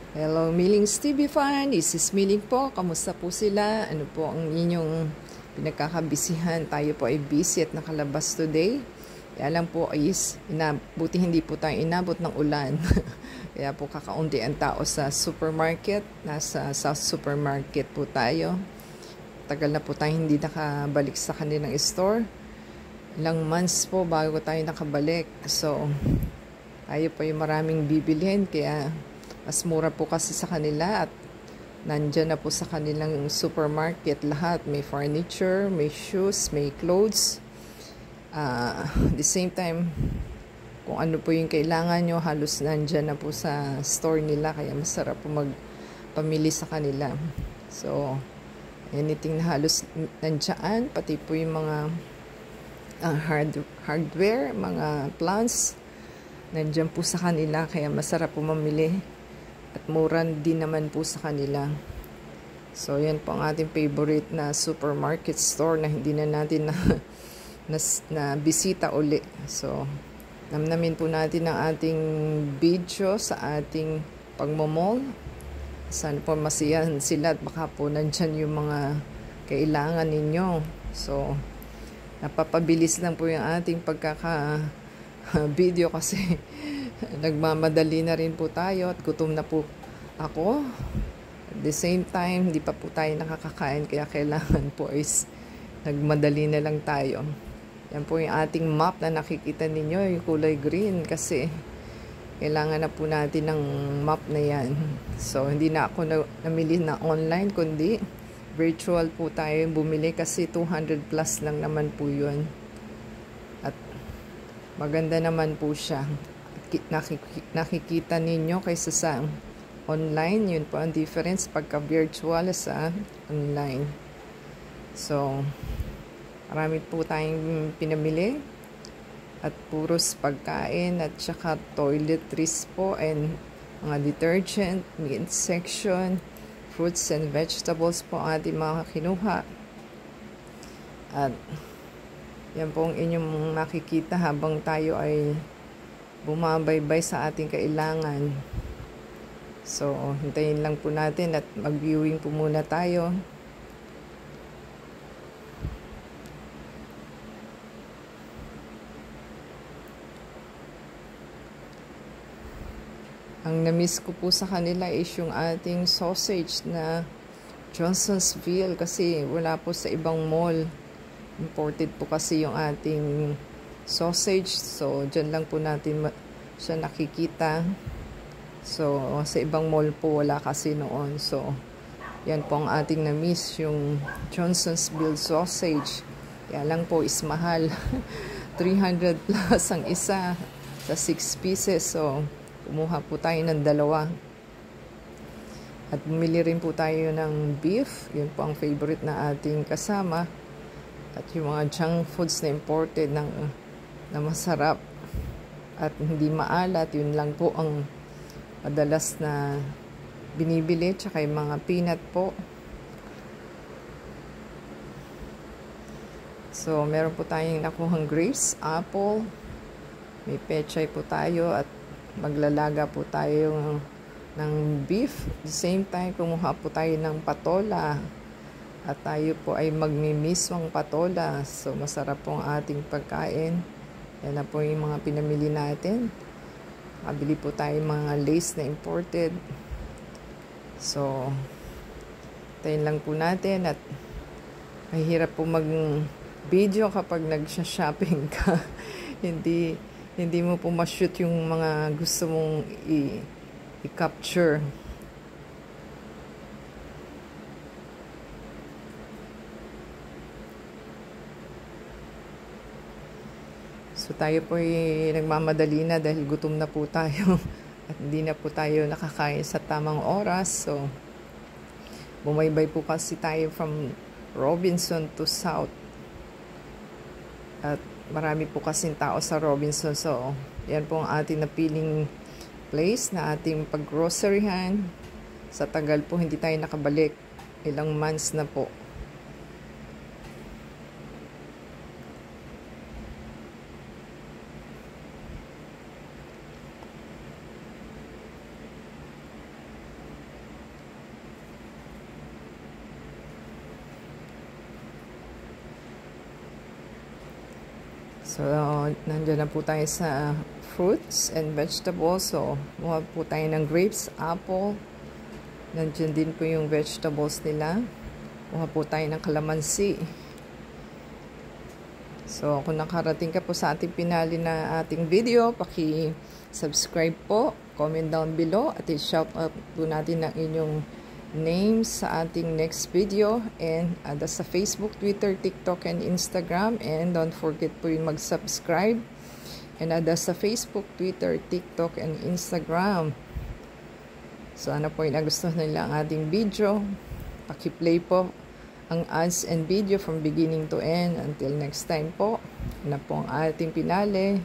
Hello, Millings TV fan. This is Milling po. Kamusta po sila? Ano po ang inyong pinagkakabisihan? Tayo po ay busy at nakalabas today. Kaya lang po is, buti hindi po tayo inabot ng ulan. Kaya po kakaunti ang tao sa supermarket. Nasa South Supermarket po tayo. Tagal na po tayo hindi nakabalik sa kanilang store. Ilang months po bago tayo nakabalik. So, tayo po ay maraming bibilhin. Kaya mas mura po kasi sa kanila at nandyan na po sa kanilang supermarket lahat. May furniture, may shoes, may clothes. The same time, kung ano po yung kailangan nyo, halos nandyan na po sa store nila. Kaya masarap po magpamili sa kanila. So, anything na halos nandyan, pati po yung mga hardware, mga plants, nandyan po sa kanila. Kaya masarap po mamili. At mura din naman po sa kanila. So, yan po ang ating favorite na supermarket store na hindi na natin na bisita uli. So, namnamin po natin ang ating video sa ating pagmamall. Sana po masiyahan sila at baka po nandyan yung mga kailangan ninyo. So, napapabilis lang po yung ating video kasi nagmamadali na rin po tayo at gutom na po ako. At the same time, hindi pa po tayo nakakakain kaya kailangan po is nagmadali na lang tayo. Yan po yung ating map na nakikita ninyo, yung kulay green kasi kailangan na po natin ng map na yan. So, hindi na ako namili na online kundi virtual po tayo bumili kasi 200 plus lang naman po yun. At maganda naman po siya. Nakikita ninyo kaysa sa online, yun po ang difference pagka virtual sa online. So, marami po tayong pinamili at puros pagkain at saka toiletries po and mga detergent, meat section, fruits and vegetables po ang ating mga kinuha. At yan po ang inyong makikita habang tayo ay bumabaybay sa ating kailangan. So, hintayin lang po natin at mag-viewing po muna tayo. Ang na-miss ko po sa kanila is yung ating sausage na Johnsonsville kasi wala po sa ibang mall. Imported po kasi yung ating sausage. So, dyan lang po natin siya nakikita. So, sa ibang mall po wala kasi noon. So, yan po ang ating na-miss, yung Johnsonsville sausage. Kaya lang po is mahal. 300 plus ang isa sa 6 pieces. So, kumuha po tayo ng dalawa. At bumili rin po tayo ng beef. Yun po ang favorite na ating kasama. At yung mga junk foods na imported na masarap at hindi maalat, yun lang po ang madalas na binibili, tsaka yung mga peanut po. So, meron po tayong nakuhang grapes, apple, may pechay po tayo at maglalaga po tayo ng beef. At the same time, kumuha po tayo ng patola. At tayo po ay magmimiswang patola. So, masarap po ang ating pagkain. Yan na po yung mga pinamili natin. Nakabili po tayo mga lace na imported. So, tayo lang po natin. At mahirap po mag-video kapag nag-shopping ka. hindi mo po ma-shoot yung mga gusto mong i-capture. So, tayo po ay nagmamadali na dahil gutom na po tayo at hindi na po tayo nakakain sa tamang oras. So, bumaybay po kasi tayo from Robinson to South. At marami po kasing tao sa Robinson. So, yan po ang ating napiling place na ating pag-groceryhan. Sa tagal po, hindi tayo nakabalik. Ilang months na po. So, nandiyan na po tayo sa fruits and vegetables. So, buha po tayo ng grapes, apple. Nandiyan din po yung vegetables nila. Buha po tayo ng kalamansi. So, kung nakarating ka po sa ating pinali na ating video, paki-subscribe po, comment down below, at i-shout out po natin ang inyong names sa ating next video, and sa Facebook, Twitter, TikTok, and Instagram. And don't forget po yung mag-subscribe, and sa Facebook, Twitter, TikTok, and Instagram. So ano po yung nagustuhan nila ang ating video, paki-play po ang ads and video from beginning to end. Until next time po, ano po ang ating pinali.